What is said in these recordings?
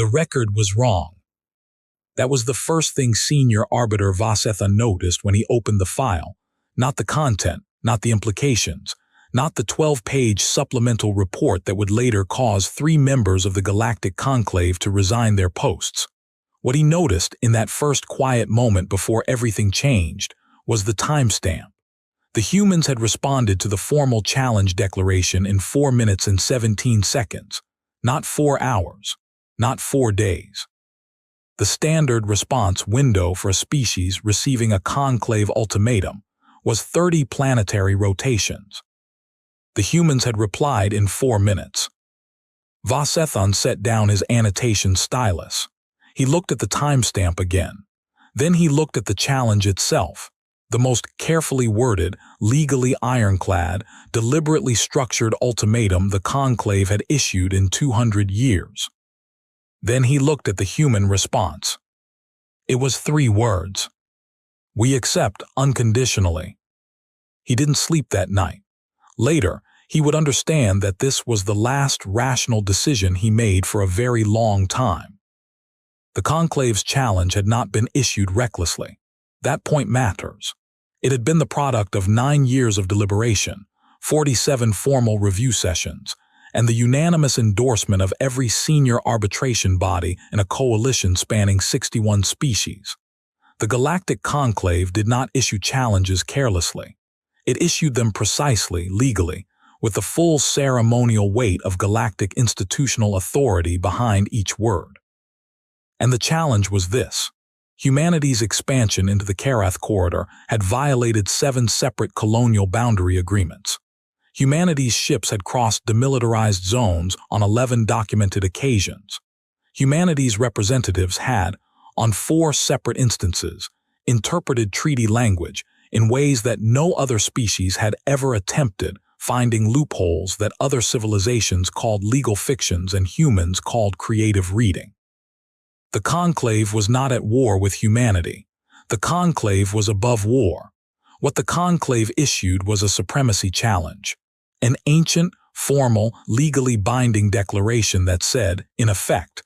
The record was wrong. That was the first thing Senior Arbiter Vasetha noticed when he opened the file. Not the content, not the implications, not the 12-page supplemental report that would later cause 3 members of the Galactic Conclave to resign their posts. What he noticed in that first quiet moment before everything changed was the timestamp. The humans had responded to the formal challenge declaration in 4 minutes and 17 seconds, not 4 hours, not 4 days. The standard response window for a species receiving a conclave ultimatum was 30 planetary rotations. The humans had replied in 4 minutes. Vasethan set down his annotation stylus. He looked at the timestamp again. Then he looked at the challenge itself, the most carefully worded, legally ironclad, deliberately structured ultimatum the Conclave had issued in 200 years. Then he looked at the human response. It was 3 words. We accept unconditionally. He didn't sleep that night. Later, he would understand that this was the last rational decision he made for a very long time. The Conclave's challenge had not been issued recklessly. That point matters. It had been the product of 9 years of deliberation, 47 formal review sessions, and the unanimous endorsement of every senior arbitration body in a coalition spanning 61 species. The Galactic Conclave did not issue challenges carelessly. It issued them precisely, legally, with the full ceremonial weight of galactic institutional authority behind each word. And the challenge was this. Humanity's expansion into the Karath corridor had violated 7 separate colonial boundary agreements. Humanity's ships had crossed demilitarized zones on 11 documented occasions. Humanity's representatives had, on 4 separate instances, interpreted treaty language in ways that no other species had ever attempted, finding loopholes that other civilizations called legal fictions and humans called creative reading. The Conclave was not at war with humanity. The Conclave was above war. What the Conclave issued was a supremacy challenge, an ancient, formal, legally binding declaration that said, in effect,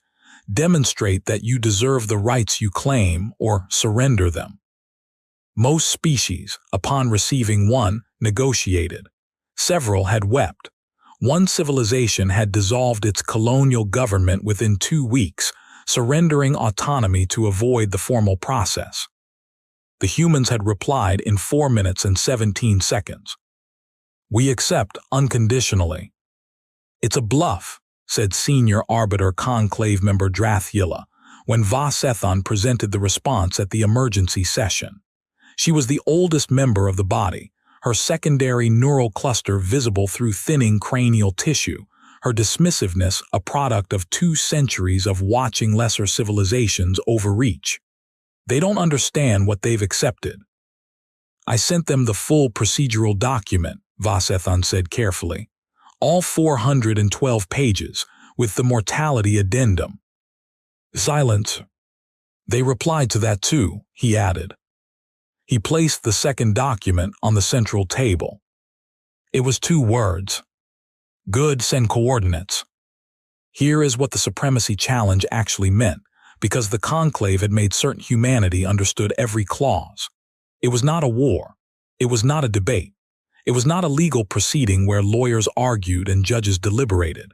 demonstrate that you deserve the rights you claim or surrender them. Most species, upon receiving one, negotiated. Several had wept. One civilization had dissolved its colonial government within 2 weeks, surrendering autonomy to avoid the formal process. The humans had replied in 4 minutes and 17 seconds. We accept unconditionally. It's a bluff, said Senior Arbiter Conclave member Drathila, when Vasethan presented the response at the emergency session. She was the oldest member of the body, her secondary neural cluster visible through thinning cranial tissue, her dismissiveness a product of 2 centuries of watching lesser civilizations overreach. They don't understand what they've accepted. I sent them the full procedural document, Vasethan said carefully. All 412 pages, with the mortality addendum. Silence. They replied to that too, he added. He placed the second document on the central table. It was 2 words. Good, send coordinates. Here is what the supremacy challenge actually meant, because the Conclave had made certain humanity understood every clause. It was not a war. It was not a debate. It was not a legal proceeding where lawyers argued and judges deliberated.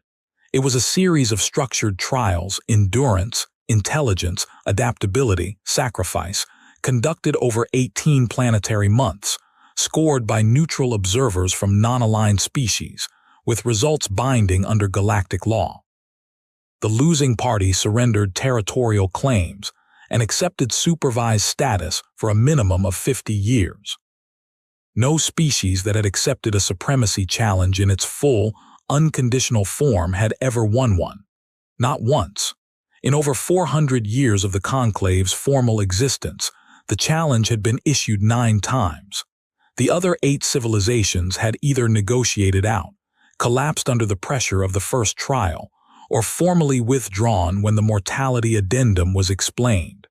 It was a series of structured trials, endurance, intelligence, adaptability, sacrifice, conducted over 18 planetary months, scored by neutral observers from non-aligned species, with results binding under galactic law. The losing party surrendered territorial claims and accepted supervised status for a minimum of 50 years. No species that had accepted a supremacy challenge in its full, unconditional form had ever won one. Not once. In over 400 years of the Conclave's formal existence, the challenge had been issued 9 times. The other 8 civilizations had either negotiated out, collapsed under the pressure of the first trial, or formally withdrawn when the mortality addendum was explained.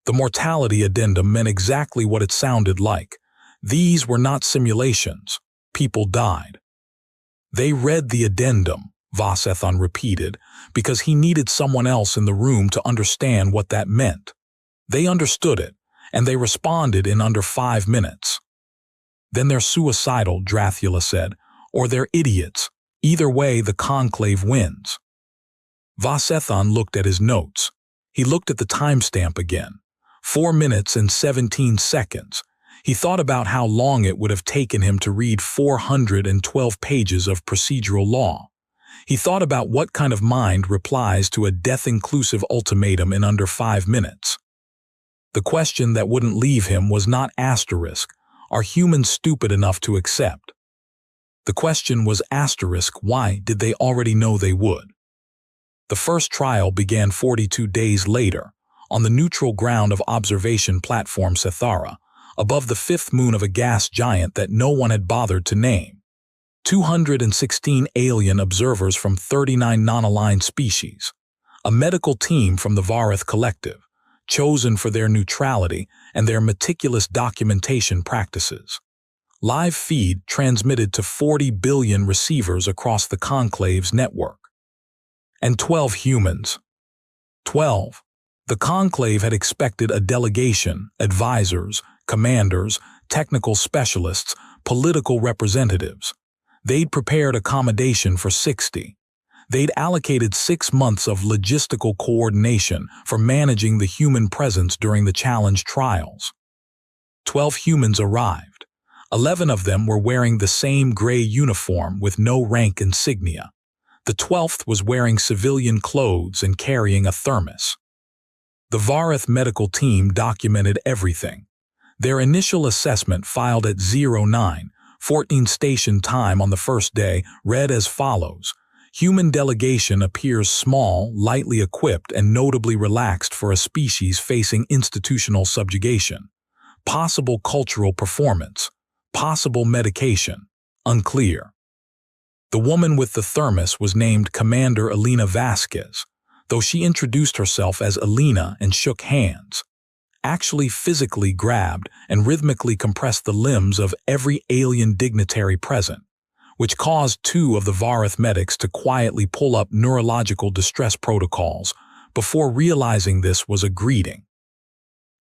The mortality addendum meant exactly what it sounded like. These were not simulations. People died. They read the addendum, Vasethan repeated, because he needed someone else in the room to understand what that meant. They understood it, and they responded in under 5 minutes. Then they're suicidal, Drathula said, or they're idiots. Either way, the conclave wins. Vasethon looked at his notes. He looked at the timestamp again. 4 minutes and 17 seconds. He thought about how long it would have taken him to read 412 pages of procedural law. He thought about what kind of mind replies to a death-inclusive ultimatum in under 5 minutes. The question that wouldn't leave him was not asterisk, are humans stupid enough to accept? The question was asterisk, why did they already know they would? The first trial began 42 days later, on the neutral ground of observation platform Cethara, above the fifth moon of a gas giant that no one had bothered to name. 216 alien observers from 39 non-aligned species, a medical team from the Vareth Collective, chosen for their neutrality and their meticulous documentation practices. Live feed transmitted to 40 billion receivers across the Conclave's network. And 12 humans. 12. The Conclave had expected a delegation, advisors, commanders, technical specialists, political representatives. They'd prepared accommodation for 60. They'd allocated 6 months of logistical coordination for managing the human presence during the challenge trials. 12 humans arrived. 11 of them were wearing the same gray uniform with no rank insignia. The 12th was wearing civilian clothes and carrying a thermos. The Vareth medical team documented everything. Their initial assessment, filed at 09:14 station time on the first day, read as follows. Human delegation appears small, lightly equipped, and notably relaxed for a species facing institutional subjugation. Possible cultural performance. Possible medication. Unclear. The woman with the thermos was named Commander Elena Vasquez, though she introduced herself as Elena and shook hands. Actually physically grabbed and rhythmically compressed the limbs of every alien dignitary present, which caused 2 of the Vareth medics to quietly pull up neurological distress protocols before realizing this was a greeting.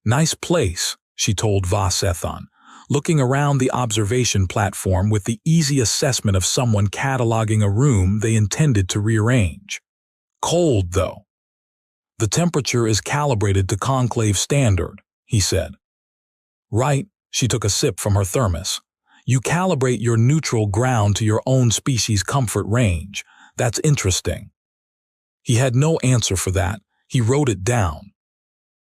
"Nice place," she told Vasethon, looking around the observation platform with the easy assessment of someone cataloging a room they intended to rearrange. "Cold, though." "The temperature is calibrated to conclave standard," he said. "Right," she took a sip from her thermos. "You calibrate your neutral ground to your own species' comfort range. That's interesting." He had no answer for that. He wrote it down.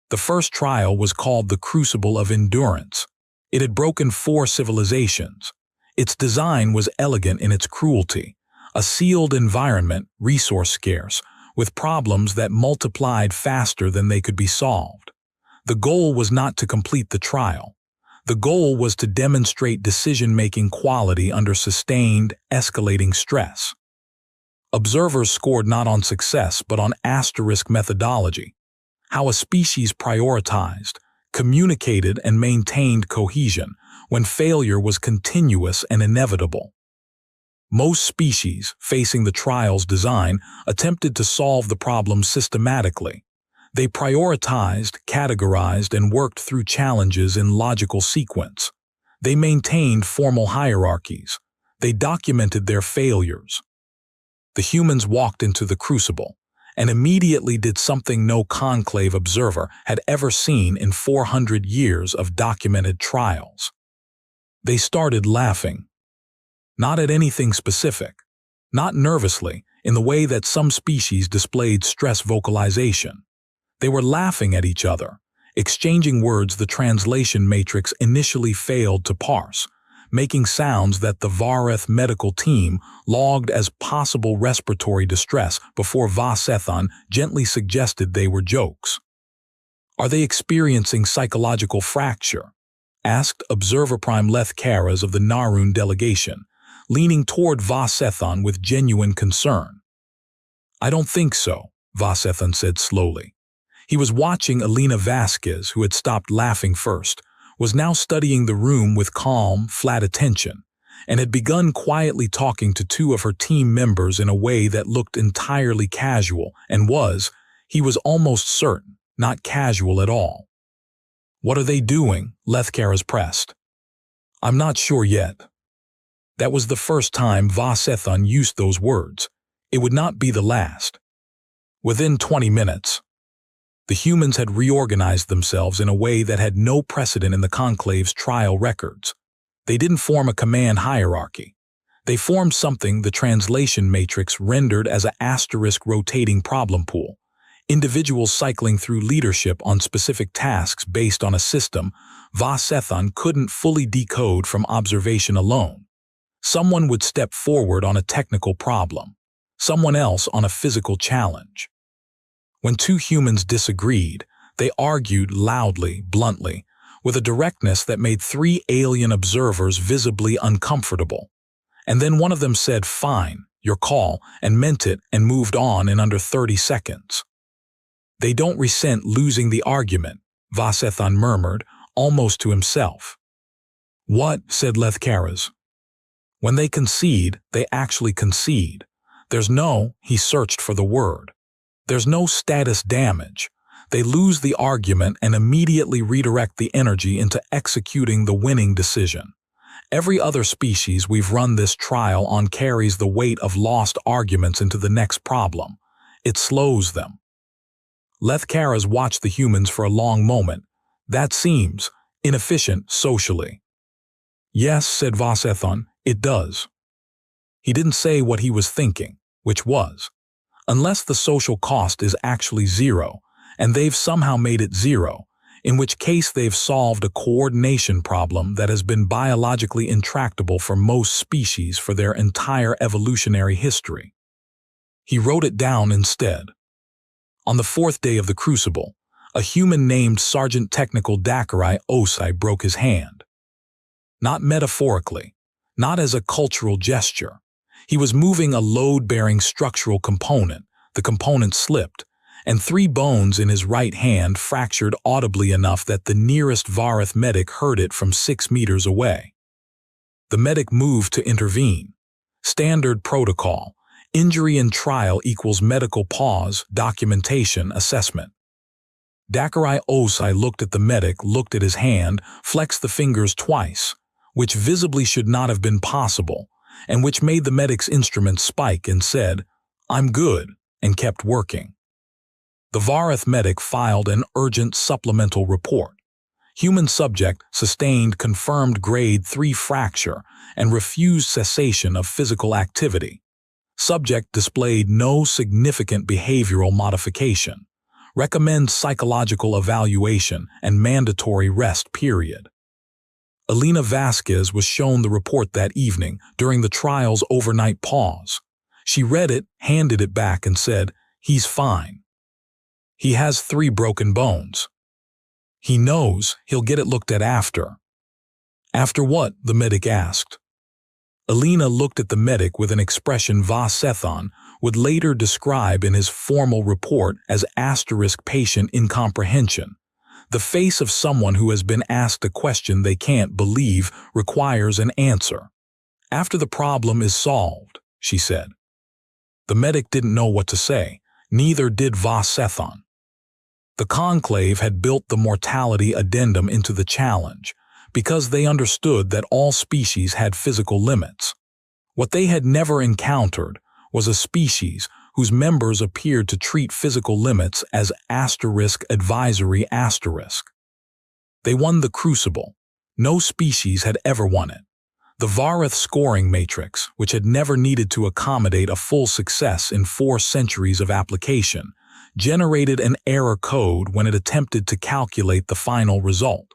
The first trial was called the Crucible of Endurance. It had broken 4 civilizations. Its design was elegant in its cruelty, a sealed environment, resource scarce, with problems that multiplied faster than they could be solved. The goal was not to complete the trial. The goal was to demonstrate decision-making quality under sustained, escalating stress. Observers scored not on success but on asterisk methodology, how a species prioritized, communicated, and maintained cohesion when failure was continuous and inevitable. Most species, facing the trial's design, attempted to solve the problem systematically. They prioritized, categorized, and worked through challenges in logical sequence. They maintained formal hierarchies. They documented their failures. The humans walked into the crucible and immediately did something no conclave observer had ever seen in 400 years of documented trials. They started laughing. Not at anything specific, not nervously, in the way that some species displayed stress vocalization. They were laughing at each other, exchanging words the translation matrix initially failed to parse, making sounds that the Vareth medical team logged as possible respiratory distress before Vasethon gently suggested they were jokes. "Are they experiencing psychological fracture?" asked Observer Prime Leth Karas of the Narun delegation, leaning toward Vasethon with genuine concern. "I don't think so," Vasethon said slowly. He was watching Elena Vasquez, who had stopped laughing first, was now studying the room with calm, flat attention, and had begun quietly talking to two of her team members in a way that looked entirely casual and was, he was almost certain, not casual at all. "What are they doing?" Lethkaras pressed. "I'm not sure yet." That was the first time Vasethon used those words. It would not be the last. Within 20 minutes, the humans had reorganized themselves in a way that had no precedent in the Conclave's trial records. They didn't form a command hierarchy. They formed something the translation matrix rendered as an asterisk rotating problem pool. Individuals cycling through leadership on specific tasks based on a system Vasethon couldn't fully decode from observation alone. Someone would step forward on a technical problem, someone else on a physical challenge. When two humans disagreed, they argued loudly, bluntly, with a directness that made three alien observers visibly uncomfortable. And then one of them said, "Fine, your call," and meant it and moved on in under 30 seconds. "They don't resent losing the argument," Vasethon murmured, almost to himself. "What?" said Lethkaras. "When they concede, they actually concede. There's no," he searched for the word, "there's no status damage. They lose the argument and immediately redirect the energy into executing the winning decision. Every other species we've run this trial on carries the weight of lost arguments into the next problem. It slows them." Lethkaras watched the humans for a long moment. "That seems inefficient socially." "Yes," said Vasethon, "it does." He didn't say what he was thinking, which was, unless the social cost is actually zero, and they've somehow made it zero, in which case they've solved a coordination problem that has been biologically intractable for most species for their entire evolutionary history. He wrote it down instead. On the fourth day of the crucible, a human named Sergeant Technical Dakarai Osai broke his hand. Not metaphorically, not as a cultural gesture. He was moving a load-bearing structural component. The component slipped, and 3 bones in his right hand fractured audibly enough that the nearest Varath medic heard it from 6 meters away. The medic moved to intervene. Standard protocol. Injury in trial equals medical pause, documentation, assessment. Dakarai Osai looked at the medic, looked at his hand, flexed the fingers twice, which visibly should not have been possible, and which made the medic's instrument spike, and said, "I'm good," and kept working. The Varath medic filed an urgent supplemental report. Human subject sustained confirmed grade 3 fracture and refused cessation of physical activity. Subject displayed no significant behavioral modification. Recommend psychological evaluation and mandatory rest period. Elena Vasquez was shown the report that evening during the trial's overnight pause. She read it, handed it back, and said, "He's fine. He has 3 broken bones. He knows he'll get it looked at after." "After what?" the medic asked. Elena looked at the medic with an expression Vasethon would later describe in his formal report as *patient incomprehension. The face of someone who has been asked a question they can't believe requires an answer. "After the problem is solved," she said. The medic didn't know what to say. Neither did Vasethon. The Conclave had built the mortality addendum into the challenge because they understood that all species had physical limits. What they had never encountered was a species whose members appeared to treat physical limits as *advisory*. They won the crucible. No species had ever won it. The Varath scoring matrix, which had never needed to accommodate a full success in 4 centuries of application, generated an error code when it attempted to calculate the final result.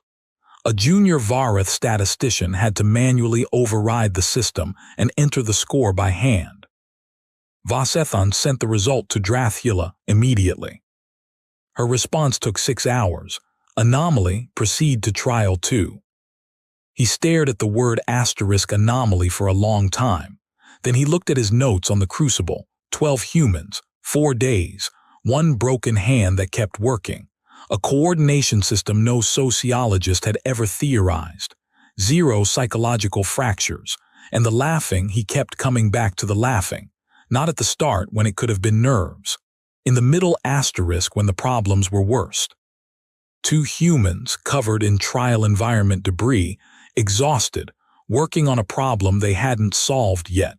A junior Varath statistician had to manually override the system and enter the score by hand. Vasethon sent the result to Drathula immediately. Her response took 6 hours. Anomaly, proceed to trial 2. He stared at the word *anomaly for a long time. Then he looked at his notes on the crucible. 12 humans, 4 days, 1 broken hand that kept working. A coordination system no sociologist had ever theorized. 0 psychological fractures. And the laughing, he kept coming back to the laughing. Not at the start when it could have been nerves. In the middle asterisk when the problems were worst. Two humans covered in trial environment debris, exhausted, working on a problem they hadn't solved yet.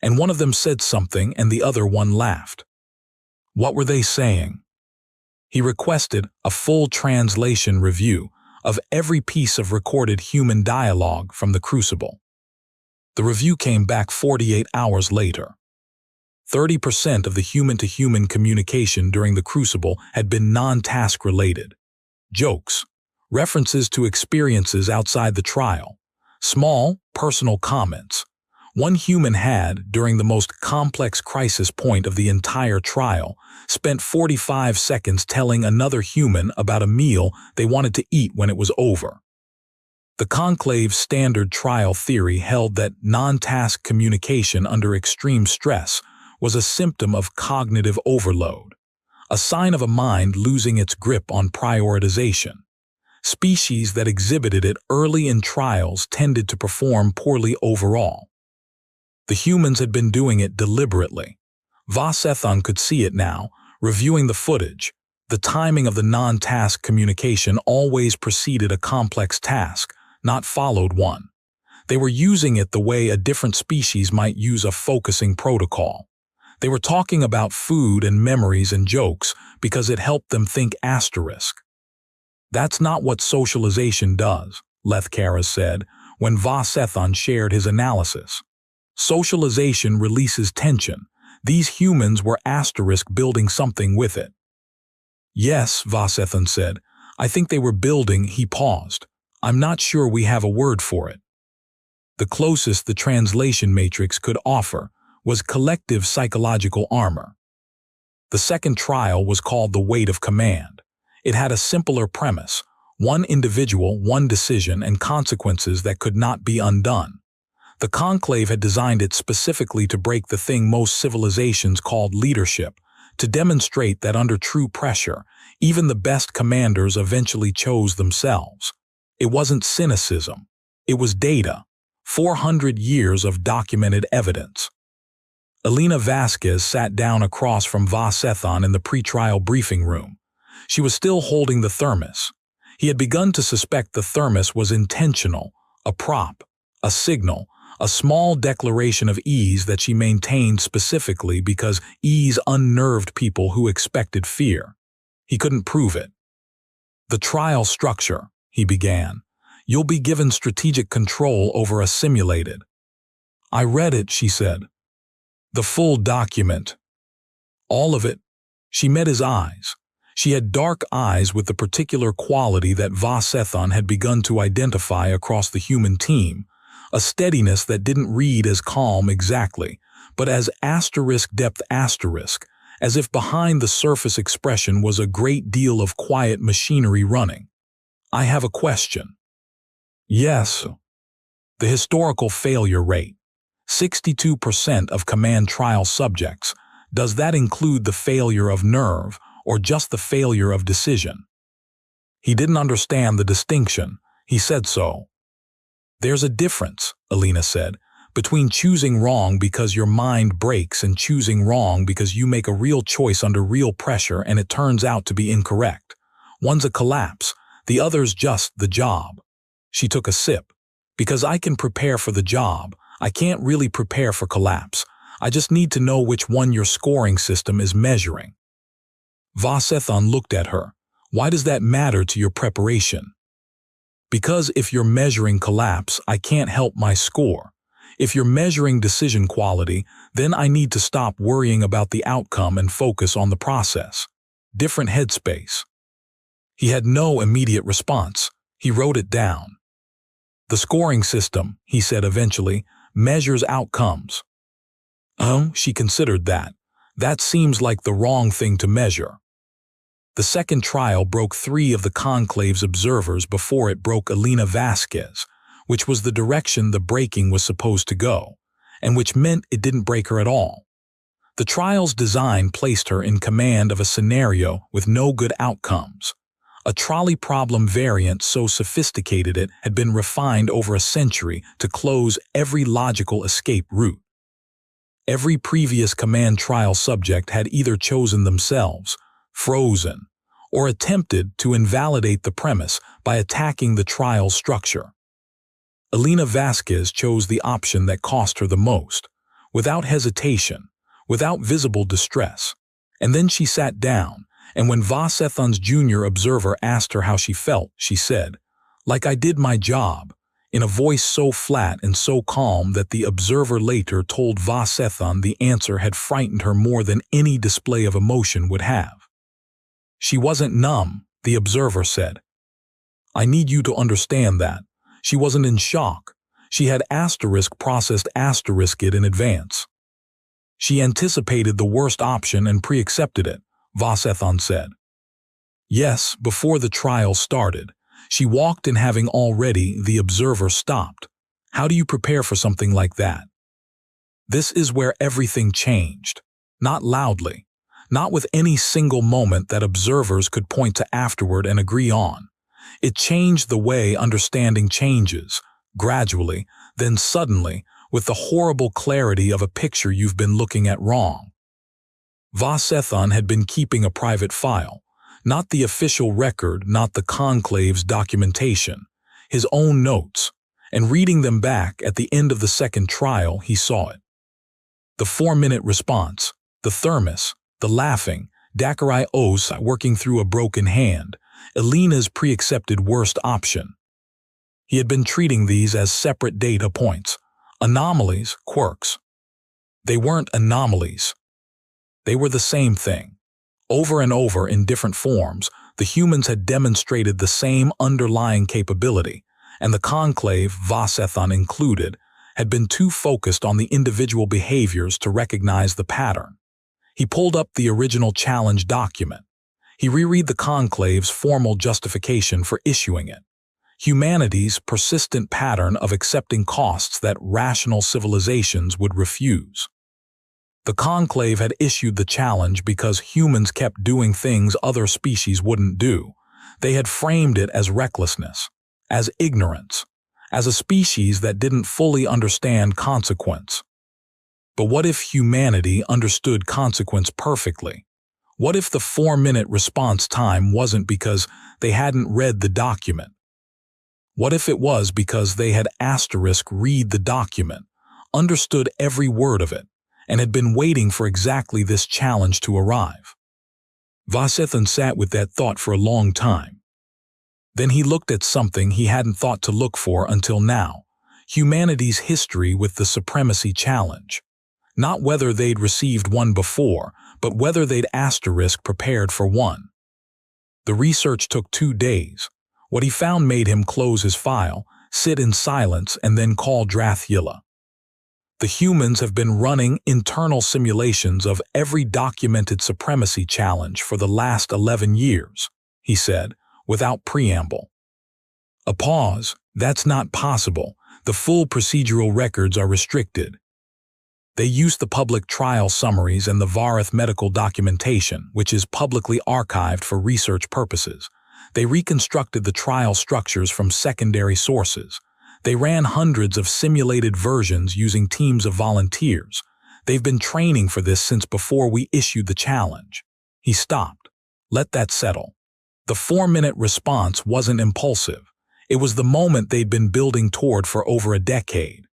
And one of them said something and the other one laughed. What were they saying? He requested a full translation review of every piece of recorded human dialogue from the crucible. The review came back 48 hours later. 30% of the human-to-human communication during the crucible had been non-task related. Jokes, references to experiences outside the trial, small, personal comments. One human had, during the most complex crisis point of the entire trial, spent 45 seconds telling another human about a meal they wanted to eat when it was over. The Conclave's standard trial theory held that non-task communication under extreme stress was a symptom of cognitive overload, a sign of a mind losing its grip on prioritization. Species that exhibited it early in trials tended to perform poorly overall. The humans had been doing it deliberately. Vasethon could see it now, reviewing the footage. The timing of the non-task communication always preceded a complex task, not followed one. They were using it the way a different species might use a focusing protocol. They were talking about food and memories and jokes because it helped them think asterisk. That's not what socialization does, Lethkara said, when Vasethon shared his analysis. Socialization releases tension. These humans were asterisk building something with it. Yes, Vasethon said. I think they were building, he paused. I'm not sure we have a word for it. The closest the translation matrix could offer was collective psychological armor. The second trial was called the Weight of Command. It had a simpler premise, one individual, one decision, and consequences that could not be undone. The Conclave had designed it specifically to break the thing most civilizations called leadership, to demonstrate that under true pressure, even the best commanders eventually chose themselves. It wasn't cynicism. It was data. 400 years of documented evidence. Elena Vasquez sat down across from Vasethon in the pre-trial briefing room. She was still holding the thermos. He had begun to suspect the thermos was intentional, a prop, a signal, a small declaration of ease that she maintained specifically because ease unnerved people who expected fear. He couldn't prove it. The trial structure, he began. You'll be given strategic control over a simulated. I read it, she said. The full document. All of it. She met his eyes. She had dark eyes with the particular quality that Vasethon had begun to identify across the human team, a steadiness that didn't read as calm exactly, but as asterisk depth asterisk, as if behind the surface expression was a great deal of quiet machinery running. I have a question. Yes. The historical failure rate. 62% of command trial subjects. Does that include the failure of nerve or just the failure of decision? He didn't understand the distinction. He said so. There's a difference, Elena said, between choosing wrong because your mind breaks and choosing wrong because you make a real choice under real pressure and it turns out to be incorrect. One's a collapse, the other's just the job. She took a sip. Because I can prepare for the job, I can't really prepare for collapse. I just need to know which one your scoring system is measuring. Vasethon looked at her. Why does that matter to your preparation? Because if you're measuring collapse, I can't help my score. If you're measuring decision quality, then I need to stop worrying about the outcome and focus on the process. Different headspace. He had no immediate response. He wrote it down. The scoring system, he said eventually, measures outcomes. Oh, she considered that. That seems like the wrong thing to measure. The second trial broke 3 of the Conclave's observers before it broke Elena Vasquez, which was the direction the breaking was supposed to go, and which meant it didn't break her at all. The trial's design placed her in command of a scenario with no good outcomes. A trolley problem variant so sophisticated it had been refined over a century to close every logical escape route. Every previous command trial subject had either chosen themselves, frozen, or attempted to invalidate the premise by attacking the trial structure. Elena Vasquez chose the option that cost her the most, without hesitation, without visible distress. And then she sat down, and when Vasethon's junior observer asked her how she felt, she said, "Like I did my job," in a voice so flat and so calm that the observer later told Vasethon the answer had frightened her more than any display of emotion would have. "She wasn't numb," the observer said. "I need you to understand that. She wasn't in shock. She had processed it in advance. She anticipated the worst option and pre-accepted it," Vasethon said. "Yes, before the trial started. She walked in having already," the observer stopped. "How do you prepare for something like that?" This is where everything changed. Not loudly. Not with any single moment that observers could point to afterward and agree on. It changed the way understanding changes, gradually, then suddenly, with the horrible clarity of a picture you've been looking at wrong. Vasethon had been keeping a private file, not the official record, not the conclave's documentation, his own notes, and reading them back at the end of the second trial, he saw it. The 4-minute response, the thermos, the laughing, Dakari Os working through a broken hand, Elena's pre-accepted worst option. He had been treating these as separate data points, anomalies, quirks. They weren't anomalies. They were the same thing. Over and over in different forms, the humans had demonstrated the same underlying capability, and the conclave, Vasethon included, had been too focused on the individual behaviors to recognize the pattern. He pulled up the original challenge document. He reread the conclave's formal justification for issuing it. Humanity's persistent pattern of accepting costs that rational civilizations would refuse. The conclave had issued the challenge because humans kept doing things other species wouldn't do. They had framed it as recklessness, as ignorance, as a species that didn't fully understand consequence. But what if humanity understood consequence perfectly? What if the 4-minute response time wasn't because they hadn't read the document? What if it was because they had read the document, understood every word of it, and had been waiting for exactly this challenge to arrive? Vasethon sat with that thought for a long time. Then he looked at something he hadn't thought to look for until now, humanity's history with the supremacy challenge. Not whether they'd received one before, but whether they'd prepared for one. The research took 2 days. What he found made him close his file, sit in silence, and then call Drathula. The humans have been running internal simulations of every documented supremacy challenge for the last 11 years, he said, without preamble. A pause. That's not possible. The full procedural records are restricted. They used the public trial summaries and the Varith medical documentation, which is publicly archived for research purposes. They reconstructed the trial structures from secondary sources. They ran hundreds of simulated versions using teams of volunteers. They've been training for this since before we issued the challenge. He stopped. Let that settle. The 4-minute response wasn't impulsive. It was the moment they'd been building toward for over a decade.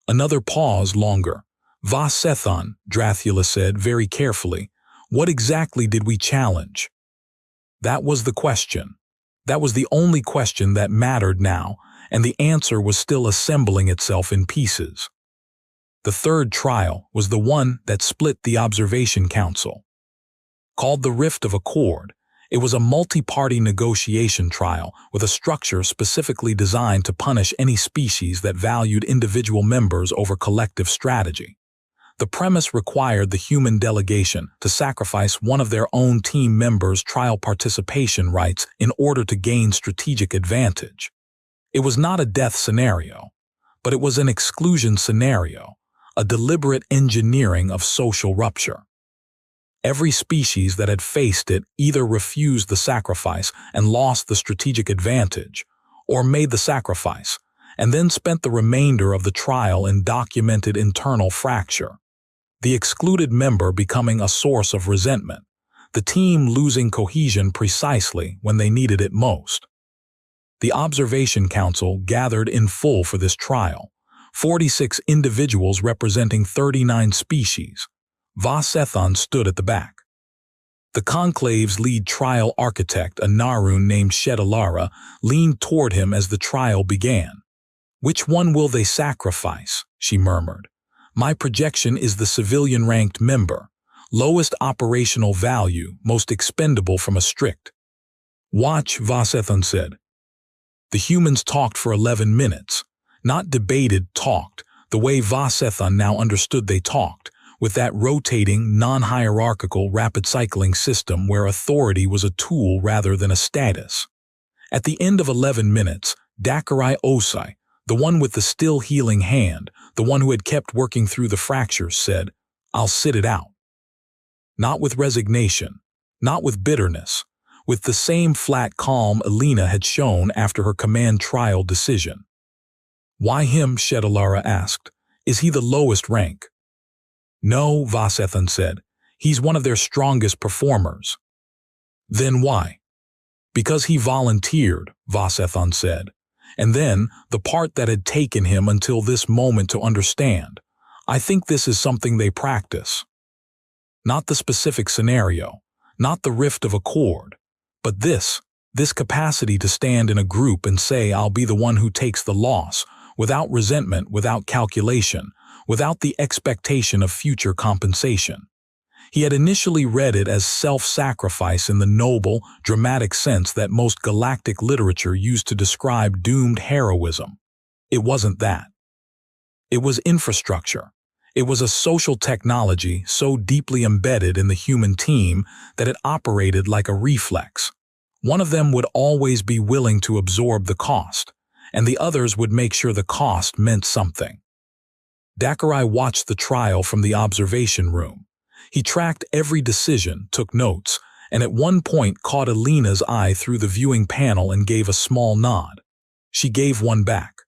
Another pause longer. Vasethon, Drathula said very carefully, what exactly did we challenge? That was the question. That was the only question that mattered now, and the answer was still assembling itself in pieces. The third trial was the one that split the Observation Council. Called the Rift of Accord, it was a multi-party negotiation trial with a structure specifically designed to punish any species that valued individual members over collective strategy. The premise required the human delegation to sacrifice one of their own team members' trial participation rights in order to gain strategic advantage. It was not a death scenario, but it was an exclusion scenario, a deliberate engineering of social rupture. Every species that had faced it either refused the sacrifice and lost the strategic advantage, or made the sacrifice, and then spent the remainder of the trial in documented internal fracture. The excluded member becoming a source of resentment, the team losing cohesion precisely when they needed it most. The Observation Council gathered in full for this trial, 46 individuals representing 39 species. Vasethon stood at the back. The conclave's lead trial architect, a Narun named Shedalara, leaned toward him as the trial began. "Which one will they sacrifice?" she murmured. "My projection is the civilian-ranked member, lowest operational value, most expendable from a strict." "Watch," Vasethon said. The humans talked for 11 minutes. Not debated, talked, the way Vasethon now understood they talked, with that rotating, non-hierarchical, rapid-cycling system where authority was a tool rather than a status. At the end of 11 minutes, Dakarai Osai, the one with the still healing hand, the one who had kept working through the fractures, said, "I'll sit it out." Not with resignation, not with bitterness, with the same flat calm Alina had shown after her command trial decision. "Why him?" Shedalara asked. "Is he the lowest rank?" "No," Vasethon said. "He's one of their strongest performers." "Then why?" "Because he volunteered," Vasethon said. And then, the part that had taken him until this moment to understand. "I think this is something they practice." Not the specific scenario, not the rift of accord, but this capacity to stand in a group and say, "I'll be the one who takes the loss," without resentment, without calculation, without the expectation of future compensation. He had initially read it as self-sacrifice in the noble, dramatic sense that most galactic literature used to describe doomed heroism. It wasn't that. It was infrastructure. It was a social technology so deeply embedded in the human team that it operated like a reflex. One of them would always be willing to absorb the cost, and the others would make sure the cost meant something. Dakarai watched the trial from the observation room. He tracked every decision, took notes, and at one point caught Alina's eye through the viewing panel and gave a small nod. She gave one back.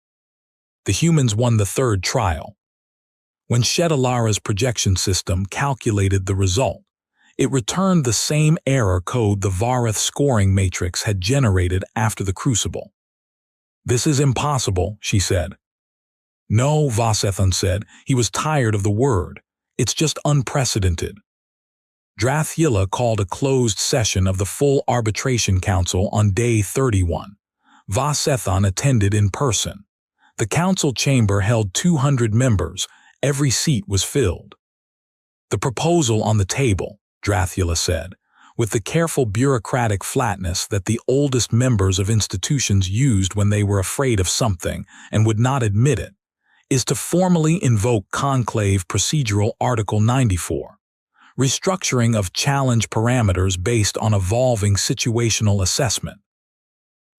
The humans won the third trial. When Shedalara's projection system calculated the result, it returned the same error code the Vareth scoring matrix had generated after the crucible. "This is impossible," she said. "No," Vasethon said. He was tired of the word. "It's just unprecedented." Drathula called a closed session of the full arbitration council on day 31. Vasethon attended in person. The council chamber held 200 members. Every seat was filled. "The proposal on the table," Drathula said, with the careful bureaucratic flatness that the oldest members of institutions used when they were afraid of something and would not admit it, is to formally invoke Conclave Procedural Article 94, restructuring of challenge parameters based on evolving situational assessment.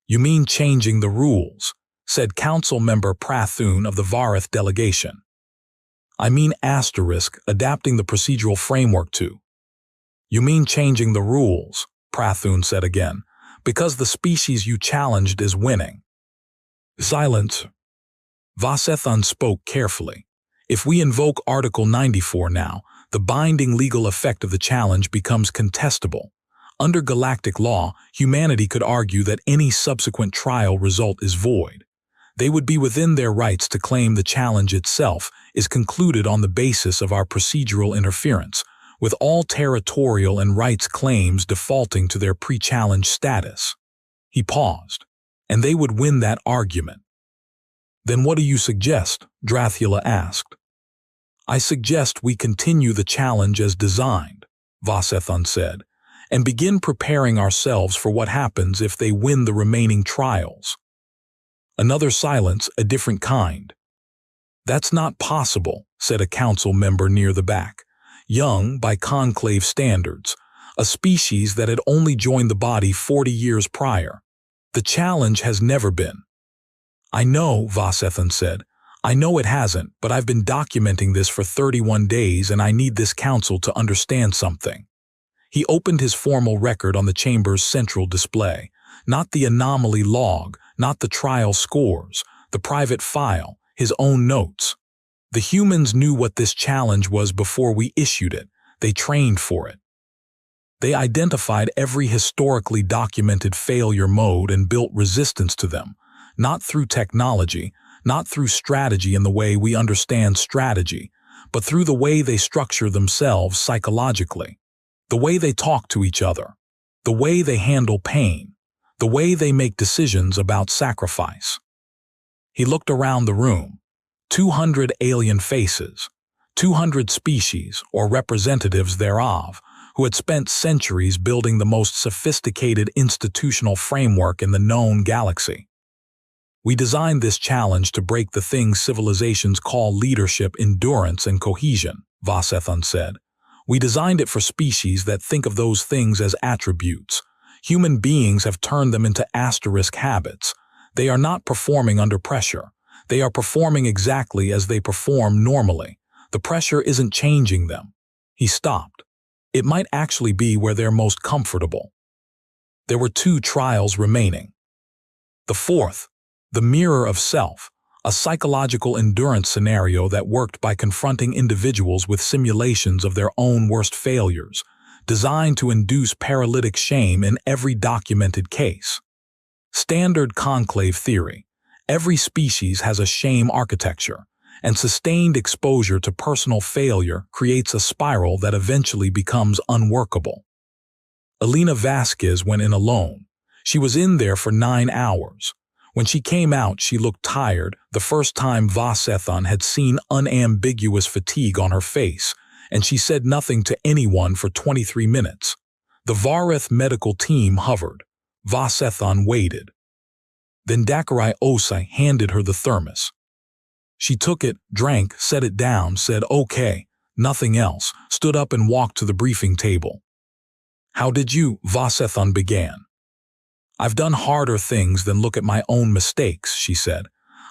"You mean changing the rules," said Council Member Prathun of the Vareth delegation. "I mean adapting the procedural framework to." "You mean changing the rules," Prathun said again, "because the species you challenged is winning." Silence. Vasethon spoke carefully. "If we invoke Article 94 now, the binding legal effect of the challenge becomes contestable. Under galactic law, humanity could argue that any subsequent trial result is void. They would be within their rights to claim the challenge itself is concluded on the basis of our procedural interference, with all territorial and rights claims defaulting to their pre-challenge status." He paused. "And they would win that argument." "Then what do you suggest?" Drathula asked. "I suggest we continue the challenge as designed," Vasethon said, "and begin preparing ourselves for what happens if they win the remaining trials." Another silence, a different kind. "That's not possible," said a council member near the back. Young by conclave standards, a species that had only joined the body 40 years prior. "The challenge has never been." "I know," Vasethon said. "I know it hasn't, but I've been documenting this for 31 days and I need this council to understand something. He opened his formal record on the chamber's central display. Not the anomaly log, not the trial scores, the private file, his own notes. The humans knew what this challenge was before we issued it. They trained for it. They identified every historically documented failure mode and built resistance to them, not through technology, not through strategy in the way we understand strategy, but through the way they structure themselves psychologically, the way they talk to each other, the way they handle pain, the way they make decisions about sacrifice. He looked around the room. 200 alien faces, 200 species or representatives thereof, who had spent centuries building the most sophisticated institutional framework in the known galaxy. We designed this challenge to break the things civilizations call leadership, endurance, and cohesion, Vasethon said. We designed it for species that think of those things as attributes. Human beings have turned them into asterisk habits. They are not performing under pressure. They are performing exactly as they perform normally. The pressure isn't changing them. He stopped. It might actually be where they're most comfortable. There were 2 trials remaining. The fourth, the mirror of self, a psychological endurance scenario that worked by confronting individuals with simulations of their own worst failures, designed to induce paralytic shame in every documented case. Standard conclave theory. Every species has a shame architecture, and sustained exposure to personal failure creates a spiral that eventually becomes unworkable. Elena Vasquez went in alone. She was in there for 9 hours. When she came out, she looked tired, the first time Vasethon had seen unambiguous fatigue on her face, and she said nothing to anyone for 23 minutes. The Vareth medical team hovered. Vasethon waited. Then Dakarai Osai handed her the thermos. She took it, drank, set it down, said okay, nothing else, stood up and walked to the briefing table. How did you, Vasethon began. I've done harder things than look at my own mistakes, she said.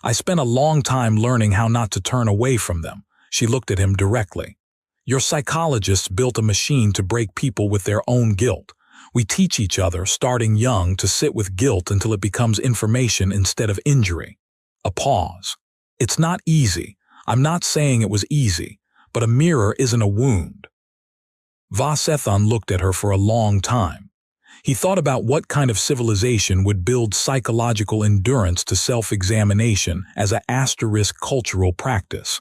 I spent a long time learning how not to turn away from them. She looked at him directly. Your psychologists built a machine to break people with their own guilt. We teach each other, starting young, to sit with guilt until it becomes information instead of injury. A pause. It's not easy. I'm not saying it was easy, but a mirror isn't a wound. Vasethon looked at her for a long time. He thought about what kind of civilization would build psychological endurance to self-examination as an asterisk cultural practice,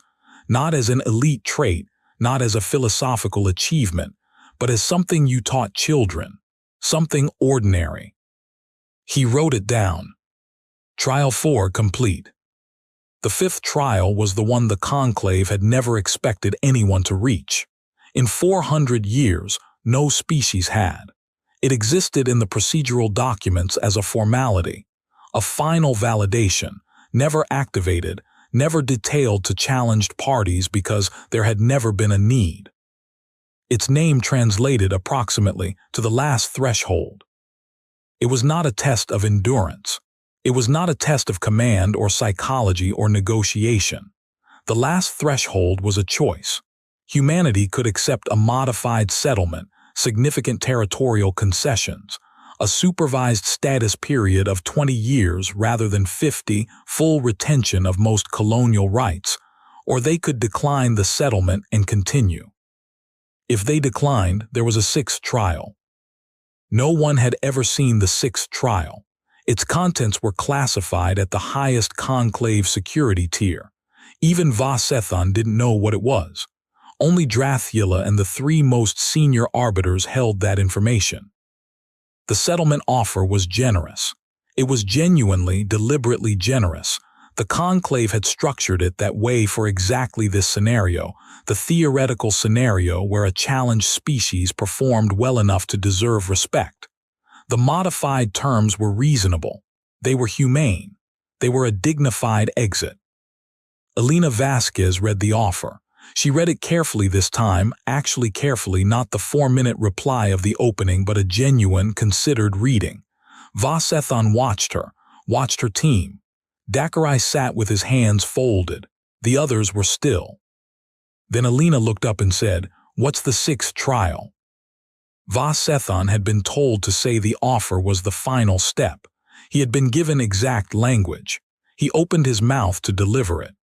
not as an elite trait, not as a philosophical achievement, but as something you taught children. Something ordinary. He wrote it down. Trial 4 complete. The 5th trial was the one the conclave had never expected anyone to reach. In 400 years, no species had. It existed in the procedural documents as a formality, a final validation, never activated, never detailed to challenged parties because there had never been a need. Its name translated approximately to the last threshold. It was not a test of endurance. It was not a test of command or psychology or negotiation. The last threshold was a choice. Humanity could accept a modified settlement, significant territorial concessions, a supervised status period of 20 years rather than 50, full retention of most colonial rights, or they could decline the settlement and continue. If they declined, there was a 6th trial. No one had ever seen the 6th trial. Its contents were classified at the highest conclave security tier. Even Vasethon didn't know what it was. Only Drathula and the 3 most senior arbiters held that information. The settlement offer was generous. It was genuinely, deliberately generous. The conclave had structured it that way for exactly this scenario, the theoretical scenario where a challenged species performed well enough to deserve respect. The modified terms were reasonable. They were humane. They were a dignified exit. Elena Vasquez read the offer. She read it carefully this time, actually carefully, not the 4-minute reply of the opening, but a genuine, considered reading. Vasethon watched her team. Dakarai sat with his hands folded. The others were still. Then Elena looked up and said, "What's the 6th trial?" Vasethon had been told to say the offer was the final step. He had been given exact language. He opened his mouth to deliver it.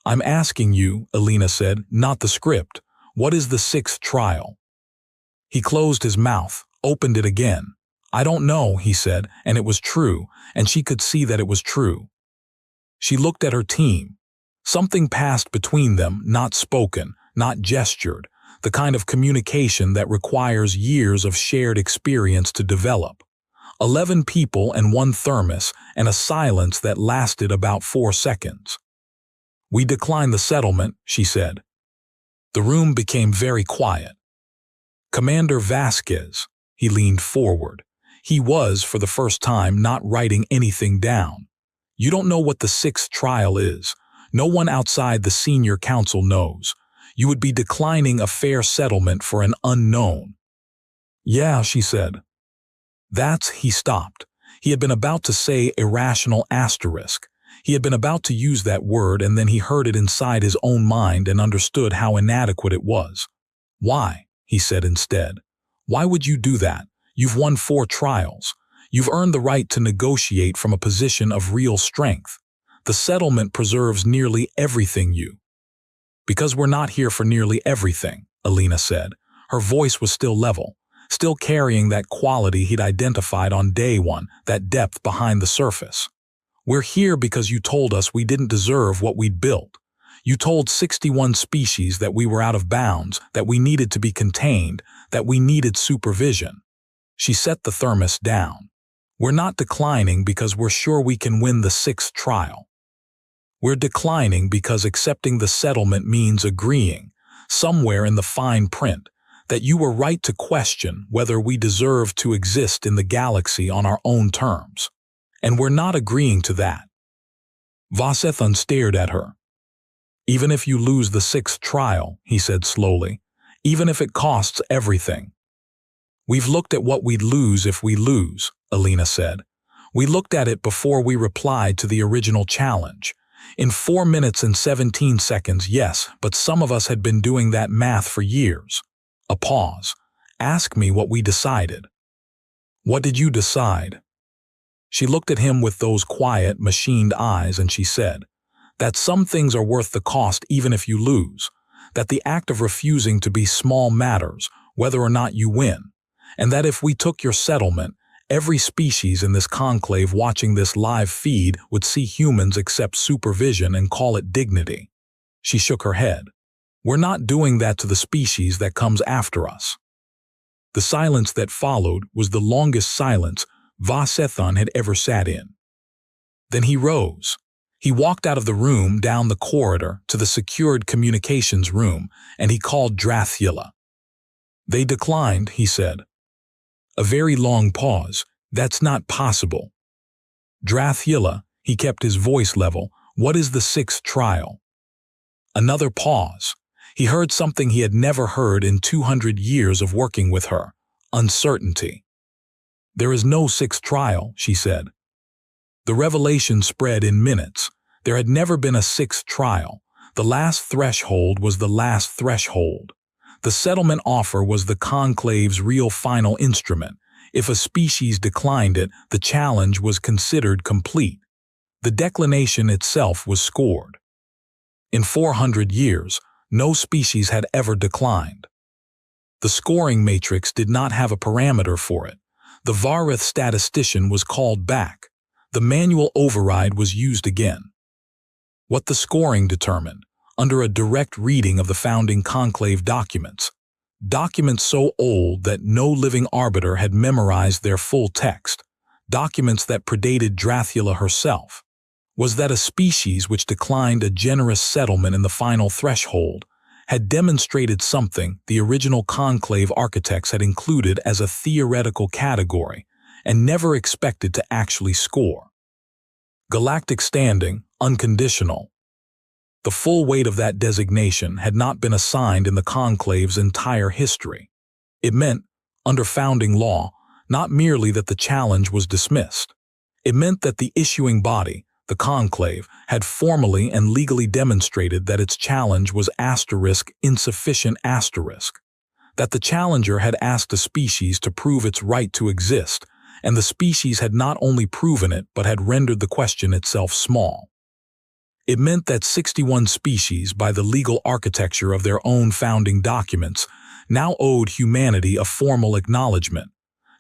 "I'm asking you," Alina said, "not the script. What is the sixth trial?" He closed his mouth, opened it again. "I don't know," he said, and it was true, and she could see that it was true. She looked at her team. Something passed between them, not spoken, not gestured, the kind of communication that requires years of shared experience to develop. 11 people and 1 thermos, and a silence that lasted about 4 seconds. "We decline the settlement," she said. The room became very quiet. "Commander Vasquez," he leaned forward. He was, for the first time, not writing anything down. "You don't know what the sixth trial is. No one outside the senior council knows. You would be declining a fair settlement for an unknown." "Yeah," she said. He stopped. He had been about to say irrational asterisk. He had been about to use that word, and then he heard it inside his own mind and understood how inadequate it was. "Why?" he said instead. "Why would you do that? You've won 4 trials. You've earned the right to negotiate from a position of real strength. The settlement preserves nearly everything you." "Because we're not here for nearly everything," Alina said. Her voice was still level, still carrying that quality he'd identified on day 1, that depth behind the surface. "We're here because you told us we didn't deserve what we'd built. You told 61 species that we were out of bounds, that we needed to be contained, that we needed supervision." She set the thermos down. "We're not declining because we're sure we can win the 6th trial. We're declining because accepting the settlement means agreeing, somewhere in the fine print, that you were right to question whether we deserve to exist in the galaxy on our own terms. And we're not agreeing to that." Vasethon stared at her. "Even if you lose the 6th trial," he said slowly, "even if it costs everything." "We've looked at what we'd lose if we lose," Alina said. "We looked at it before we replied to the original challenge. In 4 minutes and 17 seconds, yes, but some of us had been doing that math for years." A pause. "Ask me what we decided." "What did you decide?" She looked at him with those quiet, machined eyes, and she said, "That some things are worth the cost even if you lose, that the act of refusing to be small matters, whether or not you win, and that if we took your settlement, every species in this conclave watching this live feed would see humans accept supervision and call it dignity." She shook her head. "We're not doing that to the species that comes after us." The silence that followed was the longest silence Vasethon had ever sat in. Then he rose. He walked out of the room, down the corridor, to the secured communications room, and he called Drathula. "They declined," he said. A very long pause. "That's not possible." "Drathula," he kept his voice level, "what is the 6th trial?" Another pause. He heard something he had never heard in 200 years of working with her. Uncertainty. "There is no 6th trial," she said. The revelation spread in minutes. There had never been a 6th trial. The last threshold was the last threshold. The settlement offer was the conclave's real final instrument. If a species declined it, the challenge was considered complete. The declination itself was scored. In 400 years, no species had ever declined. The scoring matrix did not have a parameter for it. The Varith statistician was called back. The manual override was used again. What the scoring determined, under a direct reading of the founding conclave documents so old that no living arbiter had memorized their full text, documents that predated Drathula herself, was that a species which declined a generous settlement in the final threshold had demonstrated something the original conclave architects had included as a theoretical category and never expected to actually score. Galactic standing, unconditional. The full weight of that designation had not been assigned in the conclave's entire history. It meant, under founding law, not merely that the challenge was dismissed. It meant that the issuing body, the conclave, had formally and legally demonstrated that its challenge was *insufficient*. that the challenger had asked a species to prove its right to exist, and the species had not only proven it but had rendered the question itself small. It meant that 61 species, by the legal architecture of their own founding documents, now owed humanity a formal acknowledgement,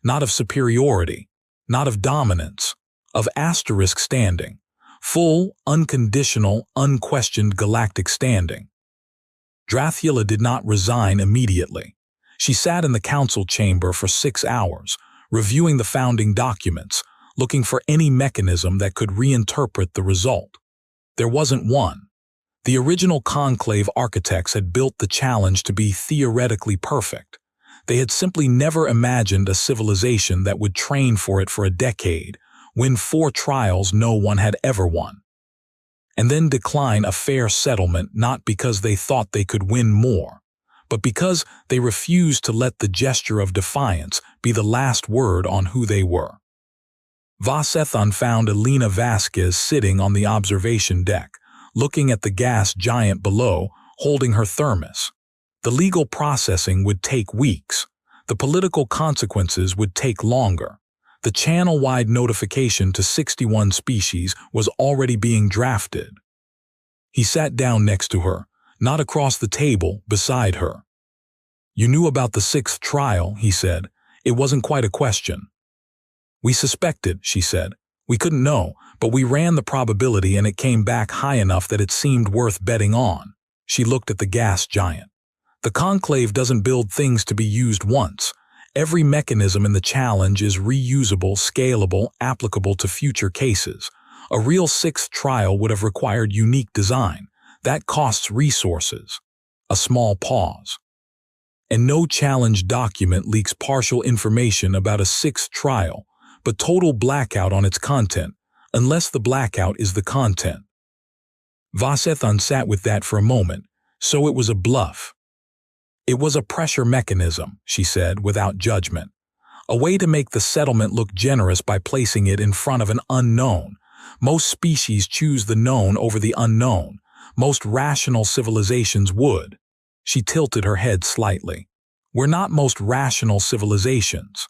not of superiority, not of dominance, of asterisk standing, full, unconditional, unquestioned galactic standing. Dracula did not resign immediately. She sat in the council chamber for 6 hours, reviewing the founding documents, looking for any mechanism that could reinterpret the result. There wasn't one. The original conclave architects had built the challenge to be theoretically perfect. They had simply never imagined a civilization that would train for it for a decade, win 4 trials no one had ever won, and then decline a fair settlement not because they thought they could win more, but because they refused to let the gesture of defiance be the last word on who they were. Vasethon found Elena Vasquez sitting on the observation deck, looking at the gas giant below, holding her thermos. The legal processing would take weeks. The political consequences would take longer. The channel-wide notification to 61 species was already being drafted. He sat down next to her, not across the table, beside her. "You knew about the 6th trial," he said. "It wasn't quite a question." "We suspected," she said. "We couldn't know, but we ran the probability and it came back high enough that it seemed worth betting on." She looked at the gas giant. "The conclave doesn't build things to be used once. Every mechanism in the challenge is reusable, scalable, applicable to future cases. A real 6th trial would have required unique design. That costs resources." A small pause. "And no challenge document leaks partial information about a 6th trial, but total blackout on its content, unless the blackout is the content." Vasethon sat with that for a moment. So it was a bluff. "It was a pressure mechanism," she said, without judgment. "A way to make the settlement look generous by placing it in front of an unknown. Most species choose the known over the unknown. Most rational civilizations would." She tilted her head slightly. "We're not most rational civilizations."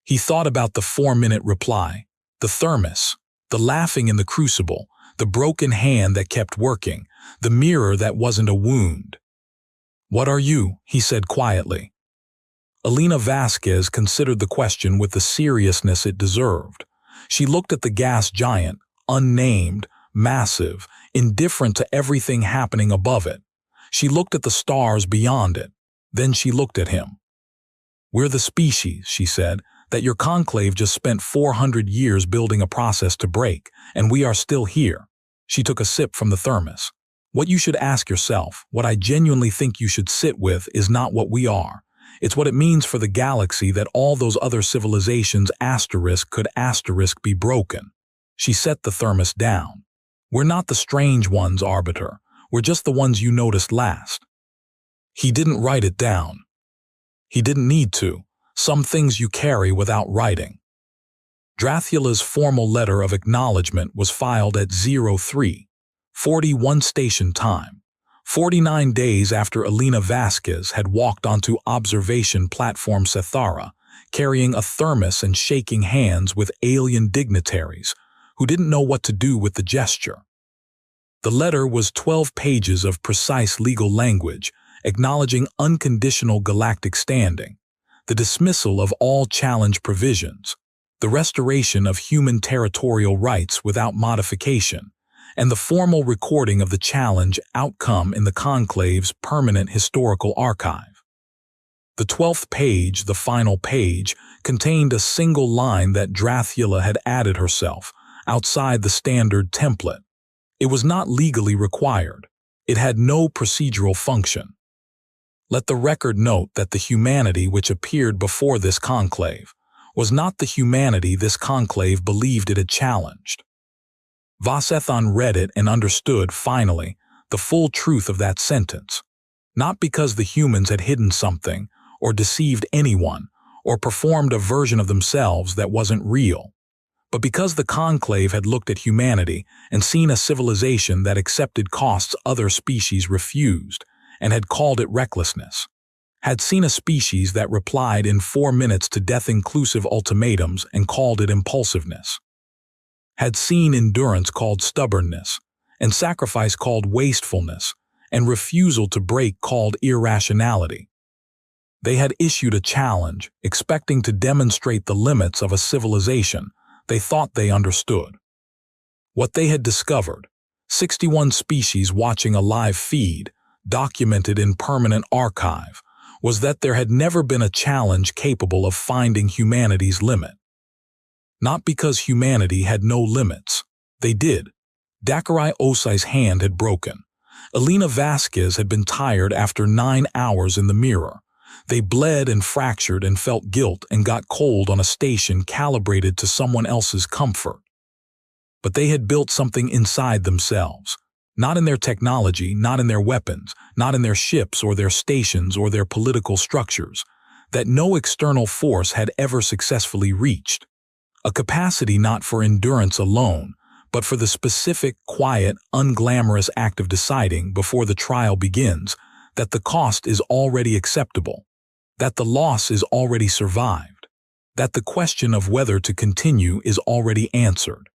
He thought about the 4-minute reply, the thermos, the laughing in the crucible, the broken hand that kept working, the mirror that wasn't a wound. "What are you?" he said quietly. Elena Vasquez considered the question with the seriousness it deserved. She looked at the gas giant, unnamed, massive, indifferent to everything happening above it. She looked at the stars beyond it. Then she looked at him. "We're the species," she said, "that your conclave just spent 400 years building a process to break, and we are still here." She took a sip from the thermos. "What you should ask yourself, what I genuinely think you should sit with, is not what we are. It's what it means for the galaxy that all those other civilizations could be broken." She set the thermos down. "We're not the strange ones, Arbiter. We're just the ones you noticed last." He didn't write it down. He didn't need to. Some things you carry without writing. Dracula's formal letter of acknowledgement was filed at 03:41 station time, 49 days after Elena Vasquez had walked onto observation platform Cethara, carrying a thermos and shaking hands with alien dignitaries who didn't know what to do with the gesture. The letter was 12 pages of precise legal language, acknowledging unconditional galactic standing, the dismissal of all challenge provisions, the restoration of human territorial rights without modification, and the formal recording of the challenge outcome in the conclave's permanent historical archive. The 12th page, the final page, contained a single line that Dracula had added herself, outside the standard template. It was not legally required. It had no procedural function. Let the record note that the humanity which appeared before this conclave was not the humanity this conclave believed it had challenged. Vasethon read it and understood, finally, the full truth of that sentence, not because the humans had hidden something, or deceived anyone, or performed a version of themselves that wasn't real, but because the conclave had looked at humanity and seen a civilization that accepted costs other species refused, and had called it recklessness. had seen a species that replied in 4 minutes to death-inclusive ultimatums and called it impulsiveness, had seen endurance called stubbornness, and sacrifice called wastefulness, and refusal to break called irrationality. They had issued a challenge, expecting to demonstrate the limits of a civilization they thought they understood. What they had discovered, 61 species watching a live feed, documented in permanent archive, was that there had never been a challenge capable of finding humanity's limit. Not because humanity had no limits. They did. Dakarai Osai's hand had broken. Elena Vasquez had been tired after 9 hours in the mirror. They bled and fractured and felt guilt and got cold on a station calibrated to someone else's comfort. But they had built something inside themselves. Not in their technology, not in their weapons, not in their ships or their stations or their political structures, that no external force had ever successfully reached. A capacity not for endurance alone, but for the specific, quiet, unglamorous act of deciding before the trial begins that the cost is already acceptable, that the loss is already survived, that the question of whether to continue is already answered.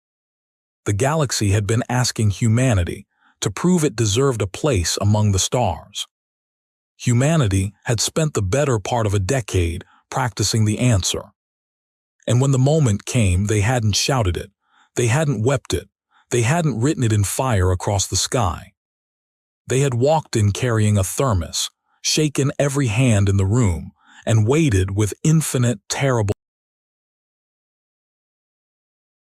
The galaxy had been asking humanity to prove it deserved a place among the stars. Humanity had spent the better part of a decade practicing the answer. And when the moment came, they hadn't shouted it, they hadn't wept it, they hadn't written it in fire across the sky. They had walked in carrying a thermos, shaken every hand in the room, and waited with infinite, terrible